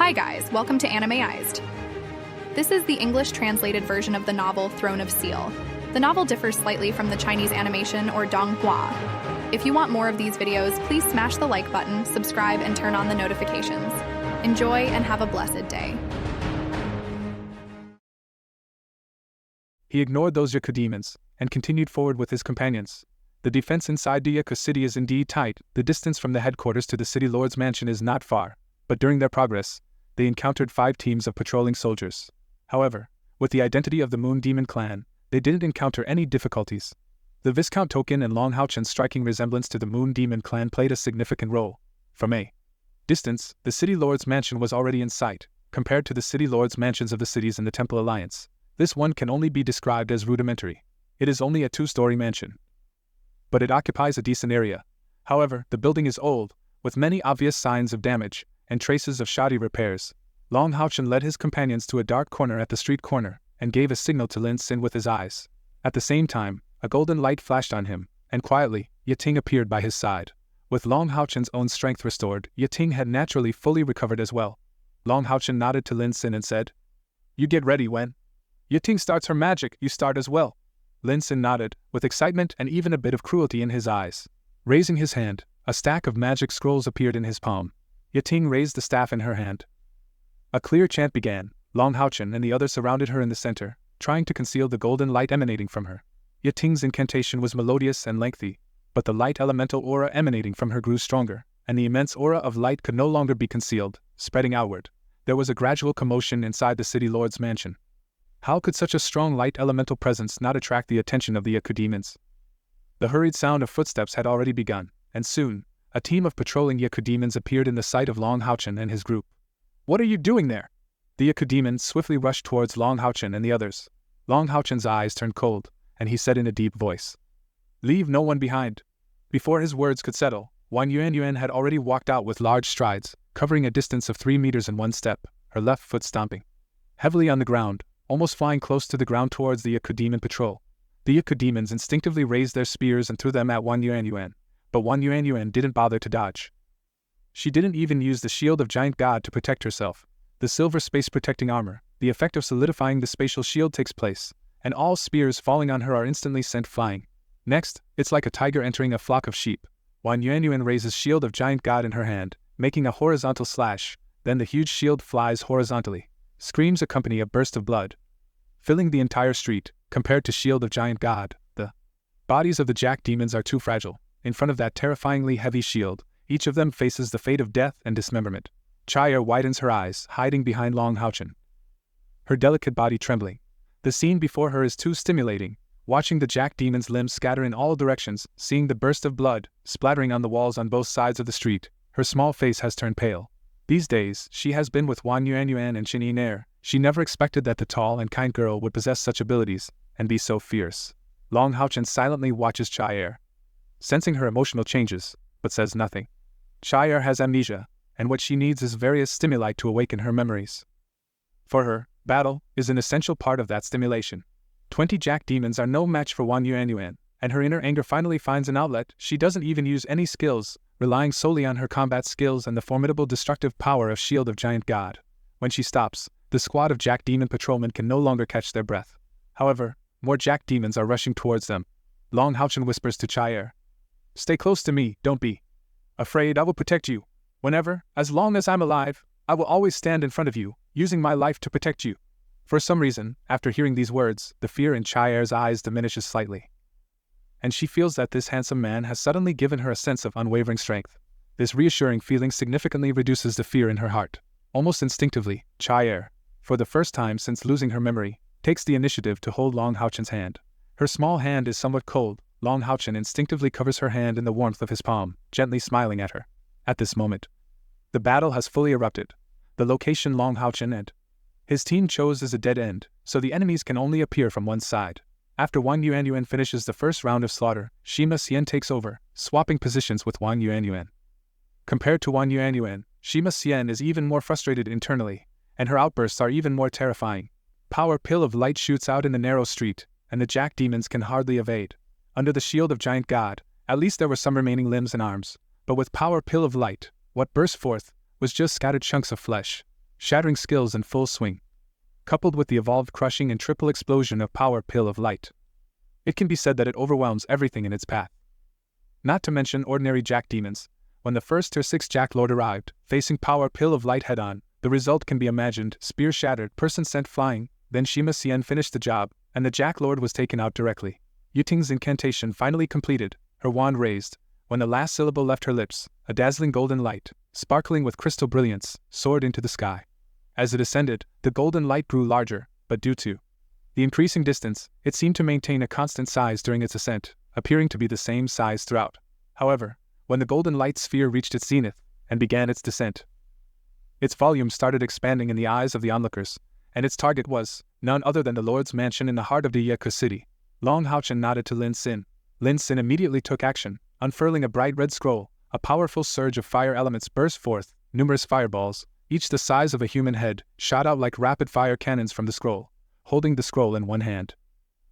Hi guys, welcome to ANIMEized. This is the English translated version of the novel Throne of Seal. The novel differs slightly from the Chinese animation or donghua. If you want more of these videos, please smash the like button, subscribe, and turn on the notifications. Enjoy and have a blessed day. He ignored those Yaku demons and continued forward with his companions. The defense inside the Yaku city is indeed tight. The distance from the headquarters to the city lord's mansion is not far, but during their progress, they encountered 5 teams of patrolling soldiers. However, with the identity of the Moon Demon clan, they didn't encounter any difficulties. The Viscount token and Long HaoChen's striking resemblance to the Moon Demon clan played a significant role. From a distance, the city lord's mansion was already in sight. Compared to the city lord's mansions of the cities in the Temple Alliance, this one can only be described as rudimentary. It is only a 2-story mansion, but it occupies a decent area. However, the building is old, with many obvious signs of damage and traces of shoddy repairs. Long HaoChen led his companions to a dark corner at the street corner and gave a signal to Lin Xin with his eyes. At the same time, a golden light flashed on him, and quietly, Yating appeared by his side. With Long HaoChen's own strength restored, Yating had naturally fully recovered as well. Long HaoChen nodded to Lin Xin and said, "You get ready when Yating starts her magic, you start as well." Lin Xin nodded, with excitement and even a bit of cruelty in his eyes. Raising his hand, a stack of magic scrolls appeared in his palm. Yating raised the staff in her hand. A clear chant began. Long HaoChen and the others surrounded her in the center, trying to conceal the golden light emanating from her. Yating's incantation was melodious and lengthy, but the light elemental aura emanating from her grew stronger, and the immense aura of light could no longer be concealed, spreading outward. There was a gradual commotion inside the city lord's mansion. How could such a strong light elemental presence not attract the attention of the Yaku demons? The hurried sound of footsteps had already begun, and soon, a team of patrolling Yaku demons appeared in the sight of Long HaoChen and his group. "What are you doing there?" The Yaku demons swiftly rushed towards Long HaoChen and the others. Long HaoChen's eyes turned cold, and he said in a deep voice, "Leave no one behind." Before his words could settle, Wan Yuan had already walked out with large strides, covering a distance of 3 meters in one step, her left foot stomping heavily on the ground, almost flying close to the ground towards the Yaku demon patrol. The Yaku demons instinctively raised their spears and threw them at Wan Yuan, but Wan Yuan didn't bother to dodge. She didn't even use the shield of giant god to protect herself. The silver space-protecting armor, the effect of solidifying the spatial shield takes place, and all spears falling on her are instantly sent flying. Next, it's like a tiger entering a flock of sheep. Wan Yuan raises shield of giant god in her hand, making a horizontal slash, then the huge shield flies horizontally. Screams accompany a burst of blood, filling the entire street. Compared to shield of giant god, the bodies of the Jack demons are too fragile. In front of that terrifyingly heavy shield, each of them faces the fate of death and dismemberment. Cai Er widens her eyes, hiding behind Long HaoChen, her delicate body trembling. The scene before her is too stimulating, watching the Jack demon's limbs scatter in all directions, seeing the burst of blood splattering on the walls on both sides of the street. Her small face has turned pale. These days, she has been with Wan Yuan and Cai Er. She never expected that the tall and kind girl would possess such abilities and be so fierce. Long HaoChen silently watches Cai Er, sensing her emotional changes, but says nothing. Cai Er has amnesia, and what she needs is various stimuli to awaken her memories. For her, battle is an essential part of that stimulation. 20 Jack demons are no match for Wan Yuan, and her inner anger finally finds an outlet. She doesn't even use any skills, relying solely on her combat skills and the formidable destructive power of Shield of Giant God. When she stops, the squad of Jack demon patrolmen can no longer catch their breath. However, more Jack demons are rushing towards them. Long HaoChen whispers to Cai Er, "Stay close to me, don't be afraid. I will protect you. Whenever, as long as I'm alive, I will always stand in front of you, using my life to protect you." For some reason, after hearing these words, the fear in Cai Er's eyes diminishes slightly, and she feels that this handsome man has suddenly given her a sense of unwavering strength. This reassuring feeling significantly reduces the fear in her heart. Almost instinctively, Cai Er, for the first time since losing her memory, takes the initiative to hold Long HaoChen's hand. Her small hand is somewhat cold. Long HaoChen instinctively covers her hand in the warmth of his palm, gently smiling at her. At this moment, the battle has fully erupted. The location Long HaoChen and his team chose is a dead end, so the enemies can only appear from one side. After Wan Yuan finishes the first round of slaughter, Shima Xian takes over, swapping positions with Wan Yuan. Compared to Wan Yuan, Shima Xian is even more frustrated internally, and her outbursts are even more terrifying. Power pill of light shoots out in the narrow street, and the Jack demons can hardly evade. Under the shield of giant god, at least there were some remaining limbs and arms, but with power pill of light, what burst forth was just scattered chunks of flesh. shattering skills in full swing. Coupled with the evolved crushing and triple explosion of power pill of light, it can be said that it overwhelms everything in its path. Not to mention ordinary Jack demons. When the first Tier 6 Jack Lord arrived, facing power pill of light head-on, the result can be imagined: spear shattered, person sent flying. Then Shima Xian finished the job, and the Jack Lord was taken out directly. Yiting's incantation finally completed, her wand raised. When the last syllable left her lips, a dazzling golden light, sparkling with crystal brilliance, soared into the sky. As it ascended, the golden light grew larger, but due to the increasing distance, it seemed to maintain a constant size during its ascent, appearing to be the same size throughout. However, when the golden light sphere reached its zenith and began its descent, its volume started expanding in the eyes of the onlookers, and its target was none other than the Lord's mansion in the heart of Diyaku City. Long HaoChen nodded to Lin Xin. Lin Xin immediately took action, unfurling a bright red scroll. A powerful surge of fire elements burst forth. Numerous fireballs, each the size of a human head, shot out like rapid-fire cannons from the scroll. Holding the scroll in one hand,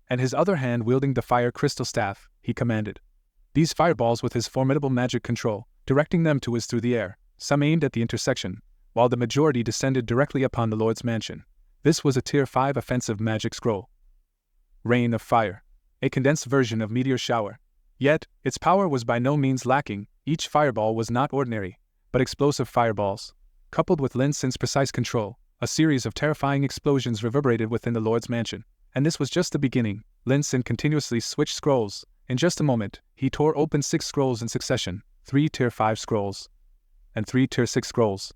and his other hand wielding the fire crystal staff, he commanded these fireballs with his formidable magic control, directing them to whiz through the air. Some aimed at the intersection, while the majority descended directly upon the Lord's mansion. This was a Tier 5 offensive magic scroll. Rain of Fire, a condensed version of meteor shower. Yet, its power was by no means lacking. Each fireball was not ordinary, but explosive fireballs. Coupled with Lin Xin's precise control, a series of terrifying explosions reverberated within the Lord's mansion. And this was just the beginning. Lin Xin continuously switched scrolls. In just a moment, he tore open 6 scrolls in succession, 3 Tier 5 scrolls, and 3 Tier 6 scrolls.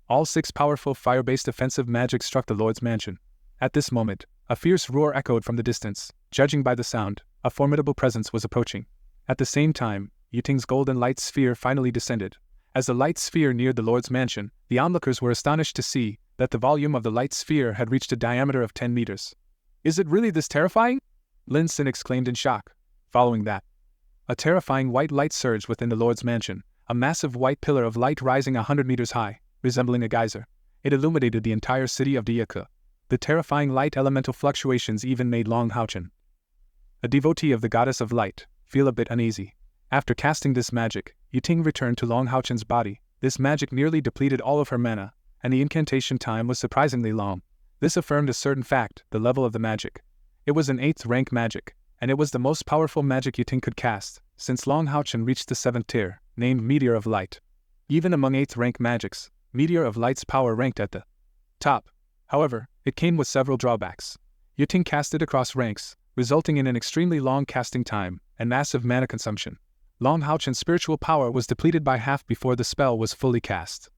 All 6 powerful fire-based offensive magic struck the Lord's mansion. At this moment, a fierce roar echoed from the distance. Judging by the sound, a formidable presence was approaching. At the same time, Yiting's golden light sphere finally descended. As the light sphere neared the Lord's mansion, the onlookers were astonished to see that the volume of the light sphere had reached a diameter of 10 meters. "Is it really this terrifying?" Lin Xin exclaimed in shock. Following that, a terrifying white light surged within the Lord's mansion, a massive white pillar of light rising 100 meters high, resembling a geyser. It illuminated the entire city of Diyaku. The terrifying light elemental fluctuations even made Long HaoChen, a devotee of the goddess of light, feel a bit uneasy. After casting this magic, Yiting returned to Long HaoChen's body. This magic nearly depleted all of her mana, and the incantation time was surprisingly long. This affirmed a certain fact: the level of the magic. It was an 8th rank magic, and it was the most powerful magic Yiting could cast, since Long HaoChen reached the 7th tier, named Meteor of Light. Even among 8th rank magics, Meteor of Light's power ranked at the top. However, it came with several drawbacks. Yiting cast it across ranks, resulting in an extremely long casting time and massive mana consumption. Long HaoChen's spiritual power was depleted by half before the spell was fully cast.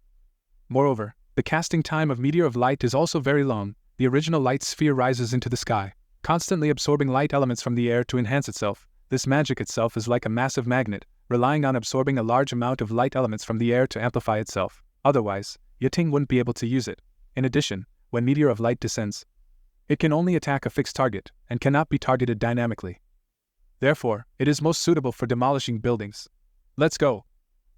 Moreover, the casting time of Meteor of Light is also very long. The original light sphere rises into the sky, constantly absorbing light elements from the air to enhance itself. This magic itself is like a massive magnet, relying on absorbing a large amount of light elements from the air to amplify itself. Otherwise, Yiting wouldn't be able to use it. In addition, when Meteor of Light descends, it can only attack a fixed target and cannot be targeted dynamically. Therefore, it is most suitable for demolishing buildings. "Let's go,"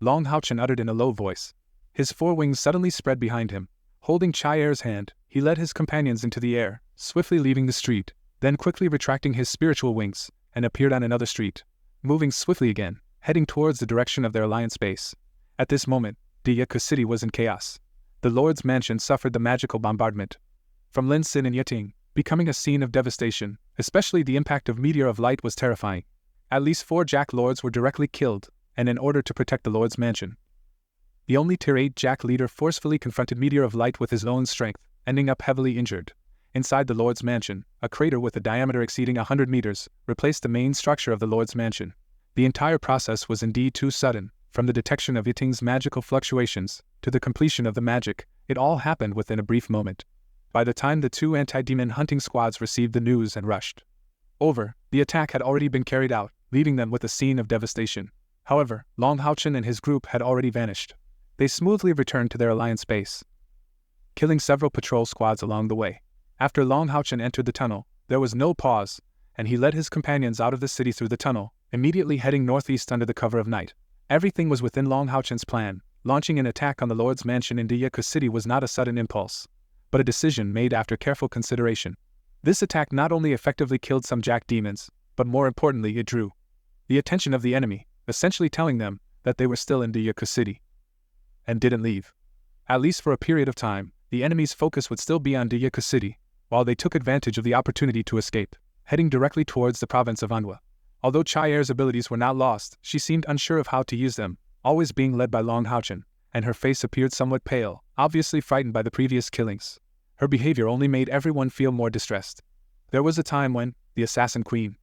Long HaoChen uttered in a low voice. His 4 wings suddenly spread behind him. Holding Cai Er's hand, he led his companions into the air, swiftly leaving the street, then quickly retracting his spiritual wings, and appeared on another street, moving swiftly again, heading towards the direction of their alliance base. At this moment, Diyaku City was in chaos. The Lord's mansion suffered the magical bombardment from Lin Xin and Yiting, becoming a scene of devastation. Especially the impact of Meteor of Light was terrifying. At least 4 Jack Lords were directly killed, and in order to protect the Lord's mansion, the only Tier 8 Jack leader forcefully confronted Meteor of Light with his own strength, ending up heavily injured. Inside the Lord's mansion, a crater with a diameter exceeding 100 meters replaced the main structure of the Lord's mansion. The entire process was indeed too sudden. From the detection of Yiting's magical fluctuations to the completion of the magic, it all happened within a brief moment. By the time the 2 anti-demon hunting squads received the news and rushed over, the attack had already been carried out, leaving them with a scene of devastation. However, Long HaoChen and his group had already vanished. They smoothly returned to their alliance base, killing several patrol squads along the way. After Long HaoChen entered the tunnel, there was no pause, and he led his companions out of the city through the tunnel, immediately heading northeast under the cover of night. Everything was within Long HaoChen's plan. Launching an attack on the Lord's mansion in Diyaku City was not a sudden impulse, but a decision made after careful consideration. This attack not only effectively killed some Jack demons, but more importantly it drew the attention of the enemy, essentially telling them that they were still in Diyaku City and didn't leave. At least for a period of time, the enemy's focus would still be on Diyaka City, while they took advantage of the opportunity to escape, heading directly towards the province of Anhua. Although Cai Er's abilities were not lost, she seemed unsure of how to use them, always being led by Long HaoChen, and her face appeared somewhat pale, obviously frightened by the previous killings. Her behavior only made everyone feel more distressed. There was a time when, the assassin queen,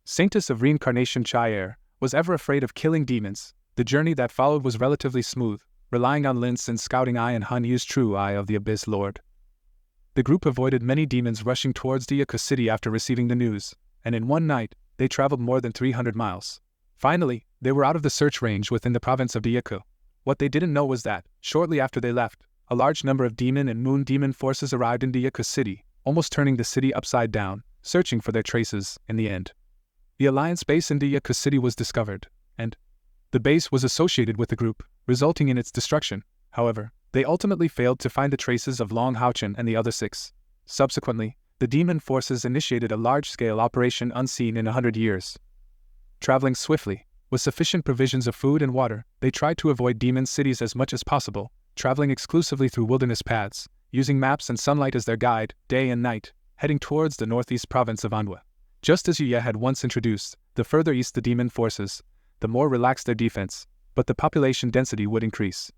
saintess of reincarnation Cai Er, was ever afraid of killing demons. The journey that followed was relatively smooth, relying on Lin Sin's scouting eye and Han Yu's true eye of the Abyss Lord. The group avoided many demons rushing towards Diyaka City after receiving the news, and in one night, they traveled more than 300 miles. Finally, they were out of the search range within the province of Diyaka. What they didn't know was that, shortly after they left, a large number of demon and moon demon forces arrived in Diyaka City, almost turning the city upside down, searching for their traces. In the end, the Alliance base in Diyaka City was discovered, and the base was associated with the group, resulting in its destruction. However, they ultimately failed to find the traces of Long HaoChen and the other 6. Subsequently, the demon forces initiated a large-scale operation unseen in 100 years. Traveling swiftly, with sufficient provisions of food and water, they tried to avoid demon cities as much as possible, traveling exclusively through wilderness paths, using maps and sunlight as their guide, day and night, heading towards the northeast province of Anhua. Just as Yuya had once introduced, the further east the demon forces, the more relaxed their defense, but the population density would increase.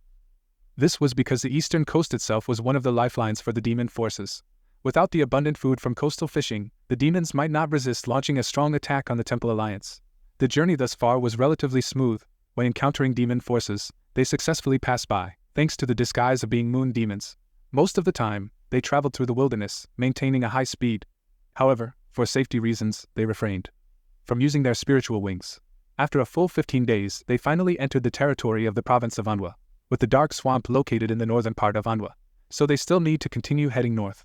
This was because the eastern coast itself was one of the lifelines for the demon forces. Without the abundant food from coastal fishing, the demons might not resist launching a strong attack on the Temple Alliance. The journey thus far was relatively smooth. When encountering demon forces, they successfully passed by, thanks to the disguise of being moon demons. Most of the time, they traveled through the wilderness, maintaining a high speed. However, for safety reasons, they refrained from using their spiritual wings. After a full 15 days, they finally entered the territory of the province of Anhua, with the dark swamp located in the northern part of Anhua, so they still need to continue heading north.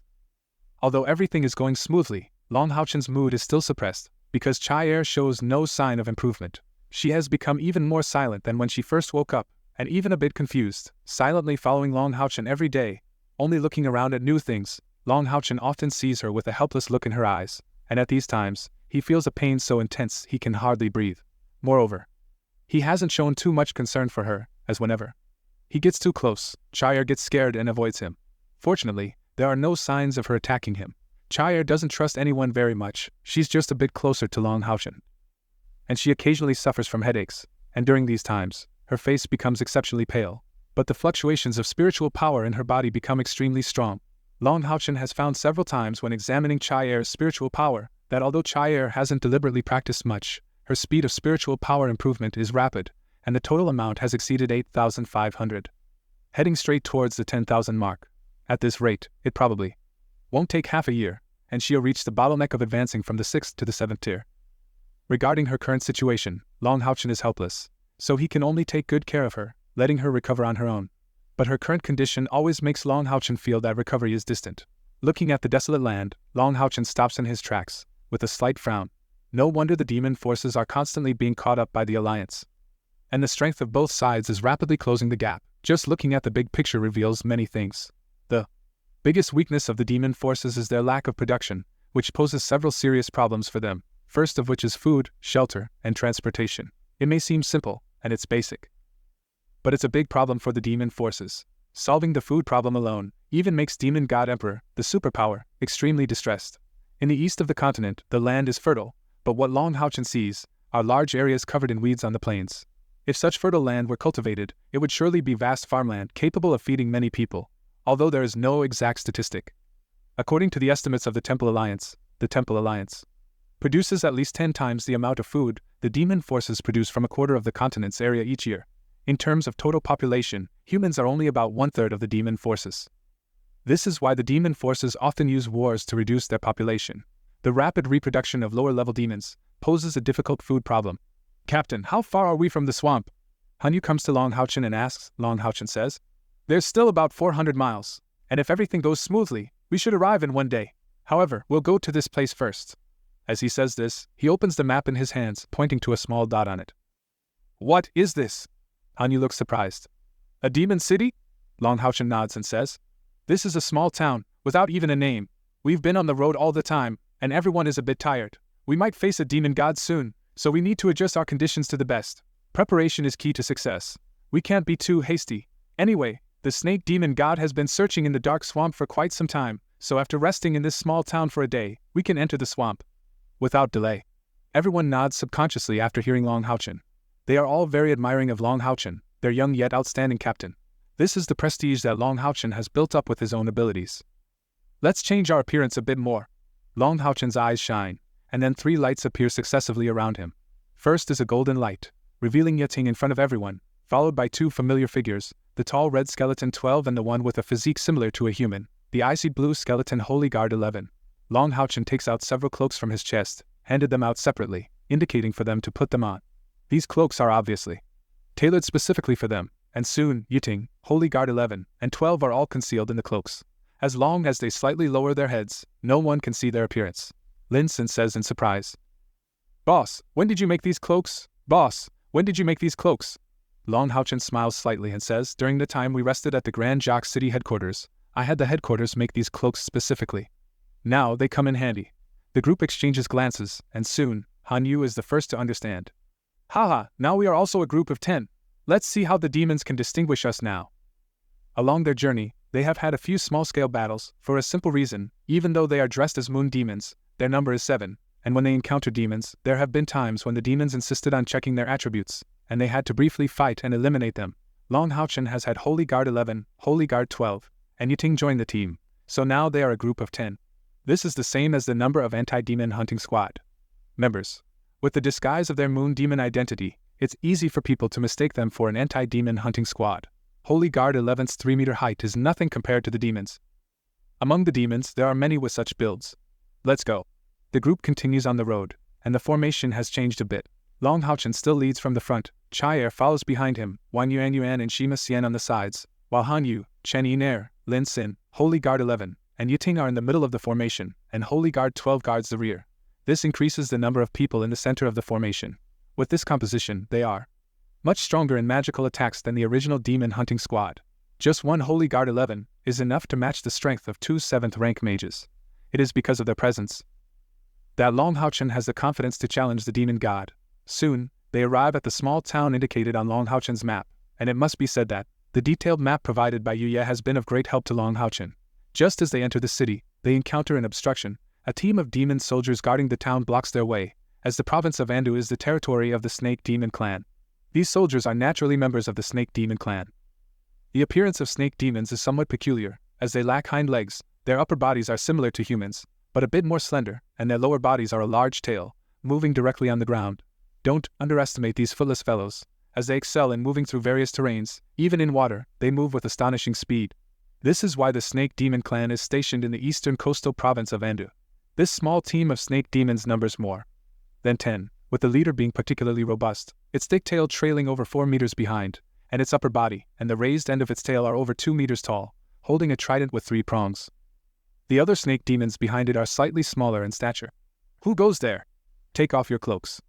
Although everything is going smoothly, Long HaoChen's mood is still suppressed, because Cai Er shows no sign of improvement. She has become even more silent than when she first woke up, and even a bit confused, silently following Long HaoChen every day, only looking around at new things. Long HaoChen often sees her with a helpless look in her eyes, and at these times, he feels a pain so intense he can hardly breathe. Moreover, he hasn't shown too much concern for her, as whenever he gets too close, Cai Er gets scared and avoids him. Fortunately, there are no signs of her attacking him. Cai Er doesn't trust anyone very much, she's just a bit closer to Long HaoChen. And she occasionally suffers from headaches, and during these times, her face becomes exceptionally pale. But the fluctuations of spiritual power in her body become extremely strong. Long HaoChen has found several times when examining Cai Er's spiritual power, that although Cai Er hasn't deliberately practiced much, her speed of spiritual power improvement is rapid, and the total amount has exceeded 8,500. Heading straight towards the 10,000 mark. At this rate, it probably won't take half a year, and she'll reach the bottleneck of advancing from the 6th to the 7th tier. Regarding her current situation, Long HaoChen is helpless, so he can only take good care of her, letting her recover on her own. But her current condition always makes Long HaoChen feel that recovery is distant. Looking at the desolate land, Long HaoChen stops in his tracks, with a slight frown. No wonder the demon forces are constantly being caught up by the Alliance. And the strength of both sides is rapidly closing the gap. Just looking at the big picture reveals many things. The biggest weakness of the demon forces is their lack of production, which poses several serious problems for them, first of which is food, shelter, and transportation. It may seem simple, and it's basic, but it's a big problem for the demon forces. Solving the food problem alone even makes Demon God Emperor, the superpower, extremely distressed. In the east of the continent, the land is fertile, but what Long HaoChen sees are large areas covered in weeds on the plains. If such fertile land were cultivated, it would surely be vast farmland capable of feeding many people, although there is no exact statistic. According to the estimates of the Temple Alliance produces at least 10 times the amount of food the demon forces produce from a quarter of the continent's area each year. In terms of total population, humans are only about 1/3 of the demon forces. This is why the demon forces often use wars to reduce their population. The rapid reproduction of lower-level demons poses a difficult food problem. Captain, how far are we from the swamp? Hanyu comes to Long HaoChen and asks. Long HaoChen says, "There's still about 400 miles, and if everything goes smoothly, we should arrive in one day. However, we'll go to this place first." As he says this, he opens the map in his hands, pointing to a small dot on it. "What is this?" Hanyu looks surprised. "A demon city?" Long HaoChen nods and says, "This is a small town, without even a name. We've been on the road all the time, and everyone is a bit tired. We might face a demon god soon, so we need to adjust our conditions to the best. Preparation is key to success. We can't be too hasty. Anyway, The snake demon god has been searching in the dark swamp for quite some time, so after resting in this small town for a day, we can enter the swamp without delay. Everyone nods subconsciously after hearing Long HaoChen. They are all very admiring of Long HaoChen, their young yet outstanding captain. This is the prestige that Long HaoChen has built up with his own abilities. Let's change our appearance a bit more. Long HaoChen's eyes shine, and then 3 lights appear successively around him. First is a golden light, revealing Yiting in front of everyone, followed by 2 familiar figures, the tall red skeleton 12 and the one with a physique similar to a human, the icy blue skeleton Holy Guard 11. Long HaoChen takes out several cloaks from his chest, handed them out separately, indicating for them to put them on. These cloaks are obviously tailored specifically for them, and soon, Yiting, Holy Guard 11, and 12 are all concealed in the cloaks. As long as they slightly lower their heads, no one can see their appearance. Lin Sin says in surprise. Boss, when did you make these cloaks? Boss, when did you make these cloaks? Long HaoChen smiles slightly and says, during the time we rested at the Grand Jacques City headquarters, I had the headquarters make these cloaks specifically. Now they come in handy. The group exchanges glances, and soon, Han Yu is the first to understand. Haha, now we are also a group of 10. Let's see how the demons can distinguish us now. Along their journey, they have had a few small-scale battles, for a simple reason, even though they are dressed as moon demons, their number is 7, and when they encounter demons, there have been times when the demons insisted on checking their attributes, and they had to briefly fight and eliminate them. Long HaoChen has had Holy Guard 11, Holy Guard 12, and Yiting joined the team, so now they are a group of 10. This is the same as the number of anti-demon hunting squad members. With the disguise of their moon demon identity, it's easy for people to mistake them for an anti-demon hunting squad. Holy Guard 11's 3-meter height is nothing compared to the demons. Among the demons, there are many with such builds. Let's go. The group continues on the road, and the formation has changed a bit. Long HaoChen still leads from the front, Cai Er follows behind him, Wan Yuan and Shima Xian on the sides, while Han Yu, Chen Er, Lin Sin, Holy Guard 11, and Yiting are in the middle of the formation, and Holy Guard 12 guards the rear. This increases the number of people in the center of the formation. With this composition, they are much stronger in magical attacks than the original demon hunting squad. Just one Holy Guard 11 is enough to match the strength of 2 7th-rank mages. It is because of their presence that Long HaoChen has the confidence to challenge the demon god. Soon, they arrive at the small town indicated on Long HaoChen's map, and it must be said that the detailed map provided by Yu Ye has been of great help to Long HaoChen. Just as they enter the city, they encounter an obstruction. A team of demon soldiers guarding the town blocks their way, as the province of Andu is the territory of the Snake Demon Clan. These soldiers are naturally members of the Snake Demon Clan. The appearance of snake demons is somewhat peculiar, as they lack hind legs, their upper bodies are similar to humans, but a bit more slender, and their lower bodies are a large tail, moving directly on the ground. Don't underestimate these footless fellows, as they excel in moving through various terrains. Even in water, they move with astonishing speed. This is why the Snake Demon Clan is stationed in the eastern coastal province of Andu. This small team of snake demons numbers more than 10, with the leader being particularly robust, its thick tail trailing over 4 meters behind, and its upper body and the raised end of its tail are over 2 meters tall, holding a trident with 3 prongs. The other snake demons behind it are slightly smaller in stature. Who goes there? Take off your cloaks.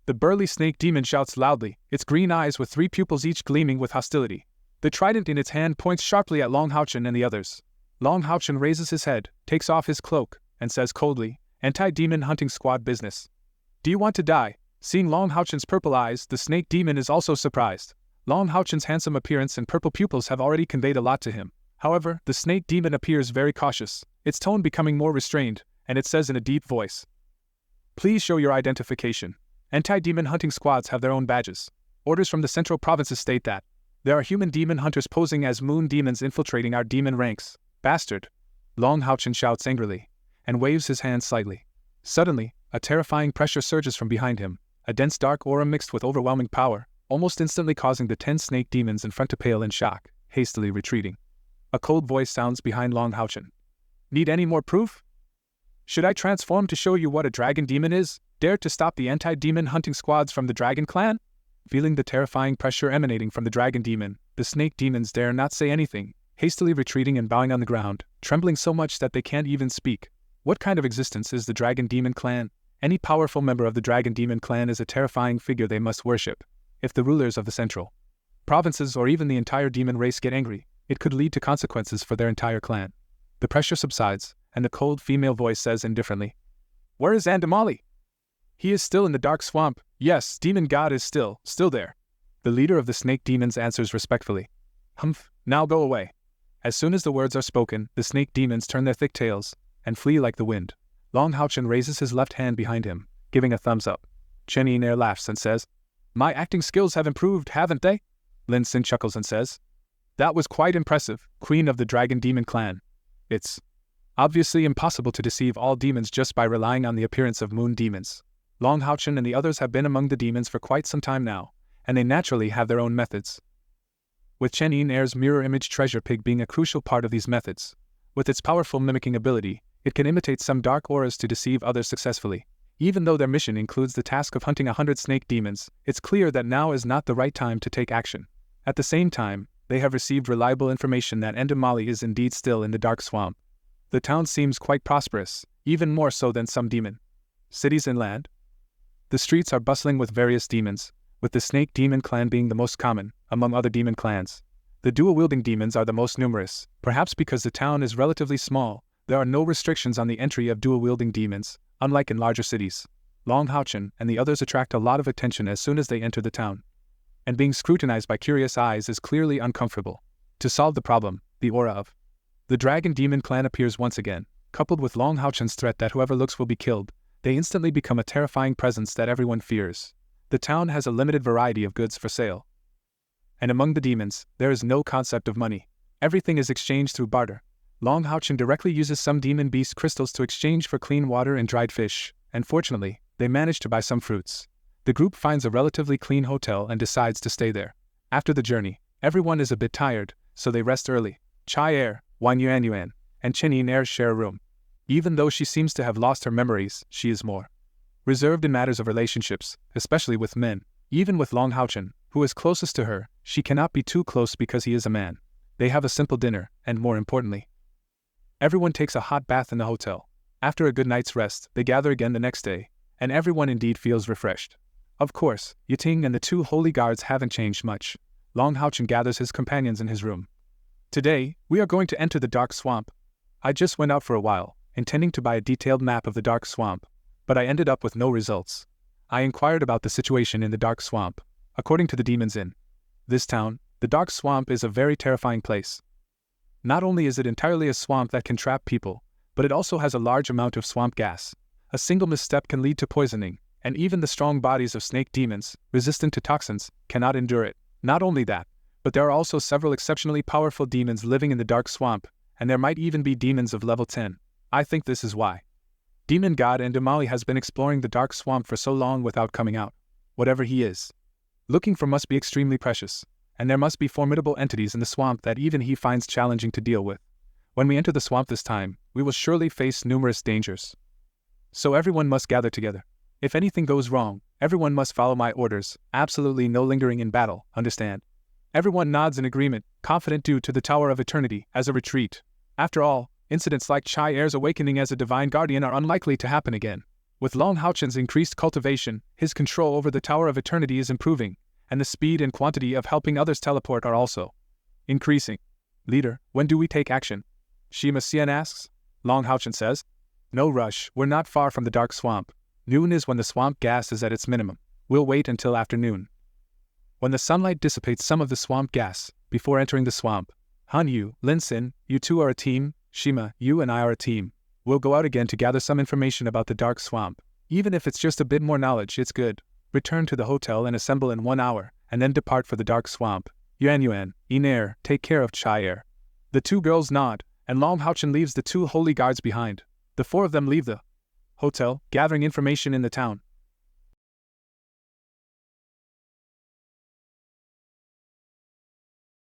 The burly snake demon shouts loudly, its green eyes with 3 pupils each gleaming with hostility. The trident in its hand points sharply at Long HaoChen and the others. Long HaoChen raises his head, takes off his cloak, and says coldly, "Anti-demon hunting squad business. Do you want to die?" Seeing Long HaoChen's purple eyes, the snake demon is also surprised. Long HaoChen's handsome appearance and purple pupils have already conveyed a lot to him. However, the snake demon appears very cautious, its tone becoming more restrained, and it says in a deep voice, "Please show your identification. Anti-demon hunting squads have their own badges. Orders from the central provinces state that there are human demon hunters posing as moon demons infiltrating our demon ranks. Bastard!" Long HaoChen shouts angrily, and waves his hand slightly. Suddenly, a terrifying pressure surges from behind him, a dense dark aura mixed with overwhelming power, almost instantly causing the 10 snake demons in front to pale in shock, hastily retreating. A cold voice sounds behind Long HaoChen. "Need any more proof? Should I transform to show you what a dragon demon is? Dare to stop the anti-demon hunting squads from the dragon clan?" Feeling the terrifying pressure emanating from the dragon demon, the snake demons dare not say anything, hastily retreating and bowing on the ground, trembling so much that they can't even speak. What kind of existence is the dragon demon clan? Any powerful member of the dragon demon clan is a terrifying figure they must worship. If the rulers of the central provinces or even the entire demon race get angry, it could lead to consequences for their entire clan. The pressure subsides, and the cold female voice says indifferently, "Where is Andamali?" "He is still in the dark swamp. Yes, demon god is still there." The leader of the snake demons answers respectfully. Humph, now go away. As soon as the words are spoken, the snake demons turn their thick tails and flee like the wind. Long HaoChen raises his left hand behind him, giving a thumbs up. Cai Er laughs and says, "My acting skills have improved, haven't they?" Lin Xin chuckles and says, "That was quite impressive, Queen of the Dragon Demon Clan. It's obviously impossible to deceive all demons just by relying on the appearance of moon demons. Long HaoChen and the others have been among the demons for quite some time now, and they naturally have their own methods. With Cai Er's mirror image treasure pig being a crucial part of these methods. With its powerful mimicking ability, it can imitate some dark auras to deceive others successfully. Even though their mission includes the task of hunting 100 snake demons, it's clear that now is not the right time to take action. At the same time, they have received reliable information that ANIMEized is indeed still in the dark swamp. The town seems quite prosperous, even more so than some demon cities inland. The streets are bustling with various demons, with the snake demon clan being the most common, among other demon clans. The dual-wielding demons are the most numerous, perhaps because the town is relatively small. There are no restrictions on the entry of dual-wielding demons, unlike in larger cities. Long HaoChen and the others attract a lot of attention as soon as they enter the town. And being scrutinized by curious eyes is clearly uncomfortable. To solve the problem, the aura of the Dragon Demon Clan appears once again, coupled with Long HaoChen's threat that whoever looks will be killed. They instantly become a terrifying presence that everyone fears. The town has a limited variety of goods for sale. And among the demons, there is no concept of money. Everything is exchanged through barter. Long HaoChen directly uses some demon beast crystals to exchange for clean water and dried fish, and fortunately, they manage to buy some fruits. The group finds a relatively clean hotel and decides to stay there. After the journey, everyone is a bit tired, so they rest early. Cai Er, Wang Yuan, and Cai Er share a room. Even though she seems to have lost her memories, she is more reserved in matters of relationships, especially with men. Even with Long HaoChen, who is closest to her, she cannot be too close because he is a man. They have a simple dinner, and more importantly, everyone takes a hot bath in the hotel. After a good night's rest, they gather again the next day, and everyone indeed feels refreshed. Of course, Yiting and the two holy guards haven't changed much. Long HaoChen gathers his companions in his room. Today, we are going to enter the dark swamp. I just went out for a while, intending to buy a detailed map of the dark swamp, but I ended up with no results. I inquired about the situation in the dark swamp. According to the demons in this town, the dark swamp is a very terrifying place. Not only is it entirely a swamp that can trap people, but it also has a large amount of swamp gas. A single misstep can lead to poisoning, and even the strong bodies of snake demons, resistant to toxins, cannot endure it. Not only that, but there are also several exceptionally powerful demons living in the dark swamp, and there might even be demons of level 10. I think this is why Demon God ANIMEized has been exploring the dark swamp for so long without coming out. Whatever he is looking for must be extremely precious, and there must be formidable entities in the swamp that even he finds challenging to deal with. When we enter the swamp this time, we will surely face numerous dangers. So everyone must gather together. If anything goes wrong, everyone must follow my orders. Absolutely no lingering in battle, understand? Everyone nods in agreement, confident due to the Tower of Eternity as a retreat. After all, incidents like Cai Er's awakening as a divine guardian are unlikely to happen again. With Long HaoChen's increased cultivation, his control over the Tower of Eternity is improving, and the speed and quantity of helping others teleport are also increasing. Leader, when do we take action? Shima Xian asks. Long HaoChen says, "No rush, we're not far from the dark swamp. Noon is when the swamp gas is at its minimum. We'll wait until afternoon. When the sunlight dissipates some of the swamp gas, before entering the swamp. Han Yu, Lin Xin, you two are a team. Shima, you and I are a team. We'll go out again to gather some information about the dark swamp. Even if it's just a bit more knowledge, it's good. Return to the hotel and assemble in 1 hour, and then depart for the dark swamp. Yuan, Er, take care of Cai Er." The two girls nod, and Long HaoChen leaves the two holy guards behind. The four of them leave the hotel, gathering information in the town.